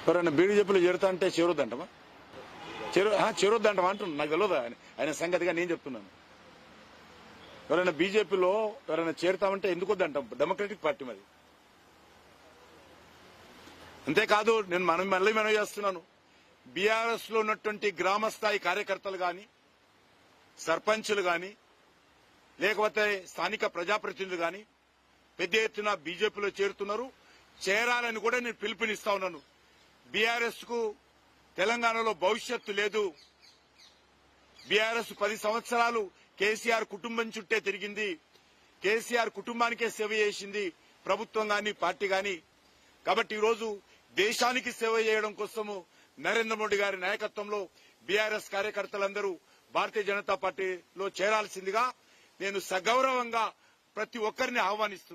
ఎవరైనా బీజేపీలో చేరుతా అంటే చేరొద్దంటమా చేరొద్దంటమా అంటున్నాను. నాకు తెలియదు ఆయన సంగతిగా నేను చెప్తున్నాను. ఎవరైనా బీజేపీలో ఎవరైనా చేరుతామంటే ఎందుకు వద్దంటాం? డెమోక్రటిక్ పార్టీ మరి. అంతేకాదు నేను మళ్ళీ మనవి చేస్తున్నాను, బీఆర్ఎస్ లో ఉన్నటువంటి గ్రామ స్థాయి కార్యకర్తలు గాని, సర్పంచులు గాని, లేకపోతే స్థానిక ప్రజాప్రతినిధులు గాని పెద్ద ఎత్తున బీజేపీలో చేరుతున్నారు. చేరాలని కూడా నేను పిలుపునిస్తా ఉన్నాను. బీఆర్ఎస్ కు తెలంగాణలో భవిష్యత్తు లేదు. బీఆర్ఎస్ 10 సంవత్సరాలు కేసీఆర్ కుటుంబం చుట్టే తిరిగింది. కేసీఆర్ కుటుంబానికే సేవ చేసింది ప్రభుత్వం గాని, పార్టీ గాని. కాబట్టి ఈరోజు దేశానికి సేవ చేయడం కోసము నరేంద్ర మోడీ గారి నాయకత్వంలో బీఆర్ఎస్ కార్యకర్తలందరూ భారతీయ జనతా పార్టీలో చేరాల్సిందిగా నేను సగౌరవంగా ప్రతి ఒక్కరిని ఆహ్వానిస్తున్నాను.